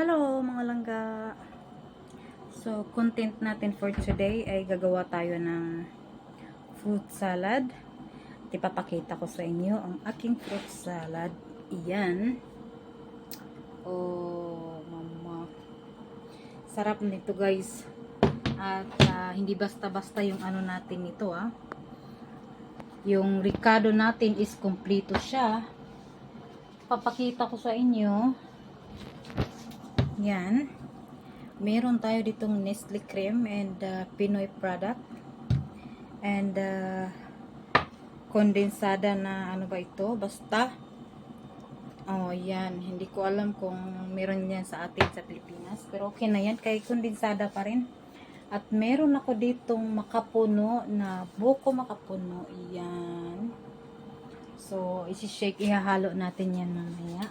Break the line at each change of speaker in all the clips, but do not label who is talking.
Hello mga langga. So, content natin for today ay gagawa tayo ng fruit salad. At ipapakita ko sa inyo ang aking fruit salad. Iyan. Oh, mama. Sarap nito guys. At hindi basta-basta yung ano natin nito Yung ricado natin is kompleto siya. Papakita ko sa inyo. Yan. Meron tayo ditong Nestle cream and Pinoy product. And kondensada na ano ba ito? Basta. Oh, yan. Hindi ko alam kung meron yan sa atin sa Pilipinas. Pero okay na yan. Kay kondensada pa rin. At meron ako ditong makapuno na buko makapuno. Yan. So, isi-shake. Ihahalo natin yan mamaya.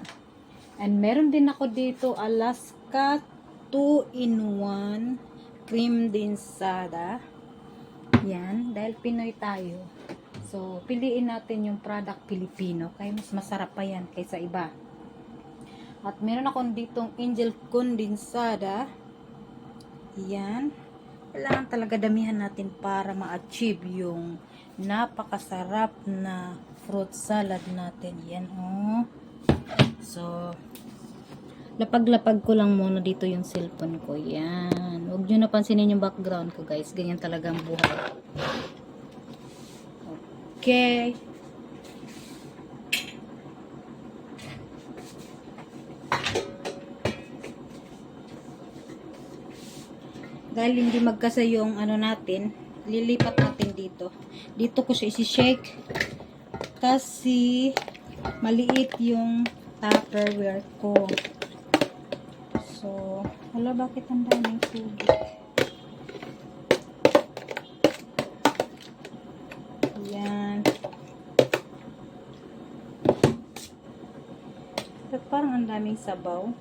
And meron din ako dito Alaska 2-in-1 cream densada. Yan. Dahil Pinoy tayo. So, piliin natin yung product Pilipino. Kaya mas masarap pa yan kaysa iba. At meron akong ditong Angel kondensada. Yan. Kailangan talaga damihan natin para ma-achieve yung napakasarap na fruit salad natin. Yan, oh. So, lapag-lapag ko lang muna dito yung cellphone ko. Yan. Huwag nyo napansinin yung background ko, guys. Ganyan talaga ang buhay. Okay. Dahil hindi magkasa yung ano natin, lilipat natin dito. Dito ko siya isi-shake kasi maliit yung Tupperware ko. So, wala, bakit ang daming tubig? Yan. At parang ang daming sabaw.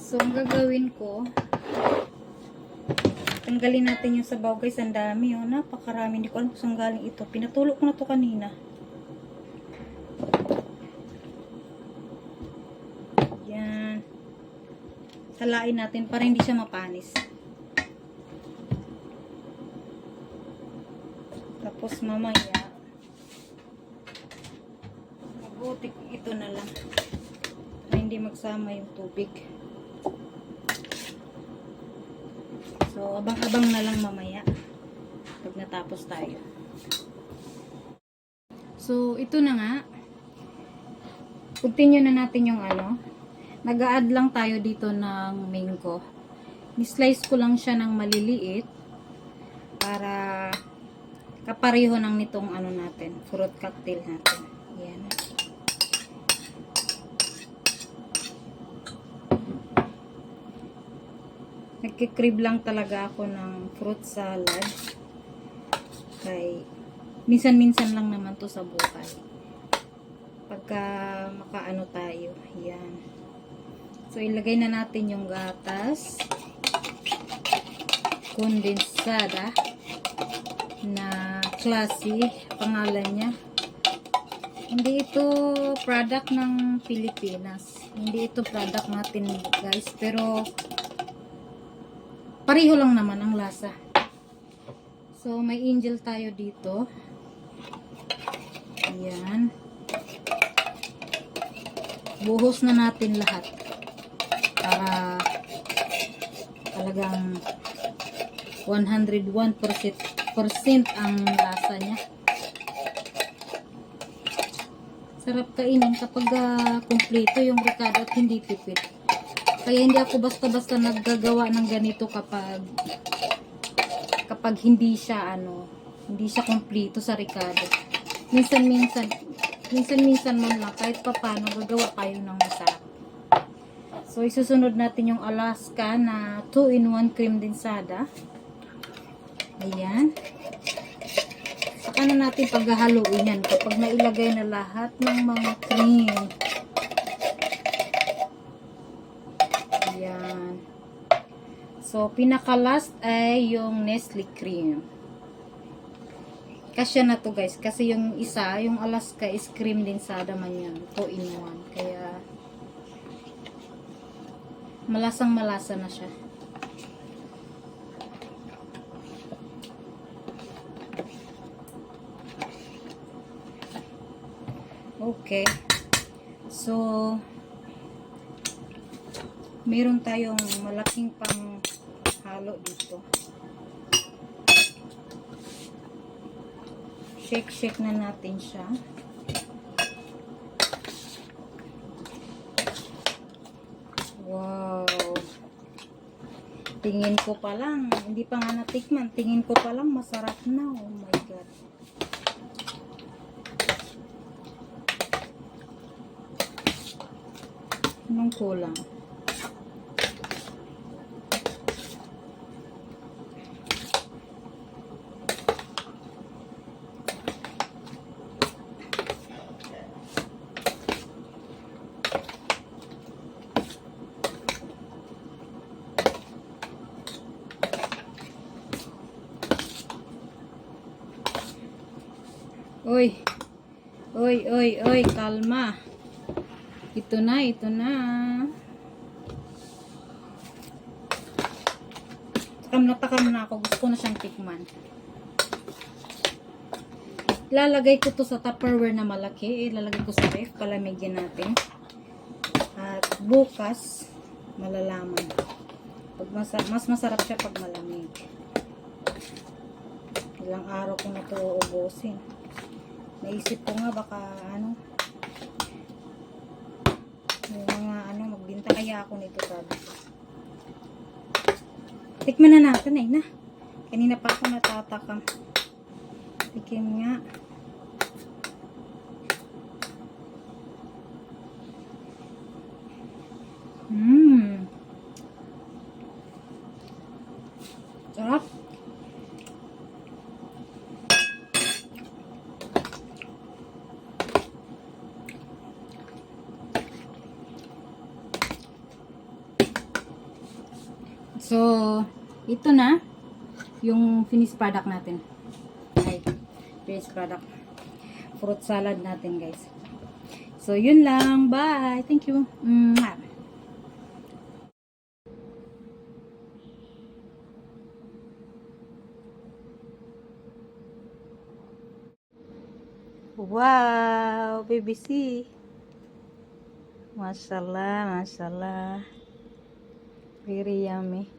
So, ang gagawin ko, tanggalin natin yung sabaw guys. Ang dami yun. Napakarami. Hindi ko alam kung saan galing ito. Pinatulog ko na to kanina. Yan. Salain natin para hindi siya mapanis. Tapos mamaya, mabuti ito na lang. Para hindi magsama yung tubig. So, abang-abang na lang mamaya pag natapos tayo. So, ito na nga. Continue na natin yung ano. Nag-a-add lang tayo dito ng mango. Ni-slice ko lang siya ng maliliit para kapareho ng nitong ano natin, fruit cocktail natin. Yan. Nagkikrib lang talaga ako ng fruit salad. Kay minsan-minsan lang naman to sa buhay. Pagka makaano tayo. Yan. So, ilagay na natin yung gatas. Kondensada. Na classy. Pangalan niya. Hindi ito product ng Pilipinas. Hindi ito product natin guys. Pero pareho lang naman ang lasa. So, may angel tayo dito. Ayan. Buhos na natin lahat. Para talagang 101% ang lasa niya. Sarap kainin kapag kumpleto yung ricado at hindi tipid. Kaya hindi ako basta-basta naggagawa ng ganito kapag hindi siya hindi siya kumpleto sa ricado. Minsan-minsan man lang kahit papaano gagawa kayo ng masarap. So, isusunod natin yung Alaska na 2-in-1 cream densada. Ayan. Saka na natin paghahaluin yan kapag nailagay na lahat ng mga cream. Ayan. So, pinaka-last ay yung Nestle cream. Kasya na to guys. Kasi yung isa, yung Alaska is cream densada man yan. 2-in-1. Kaya, malasang malasa na siya. Okay. So, meron tayong malaking pang halo dito. Shake na natin siya. Wow. Tingin ko pa lang, hindi pa nga natikman. Tingin ko pa lang masarap na. Oh my God. Anong kulang? Uy. Uy, kalma. Ito na. Takam na ako. Gusto ko na siyang tikman. Lalagay ko to sa Tupperware na malaki. Ilalagay ko sa ref. Palamigin natin. At bukas, malalaman. Mas masarap siya pag malamig. Ilang araw ko na ito uubusin. Naisip ko nga baka may mga magbinta kaya ako nito sabi ko. Tikman na natin na. Kanina pa ako natatakam. Tikim nga. Sarap. So, ito na yung finished product natin. Ay, finished product. Fruit salad natin, guys. So, yun lang. Bye. Thank you. Wow, BBC. Mashallah. Very yummy.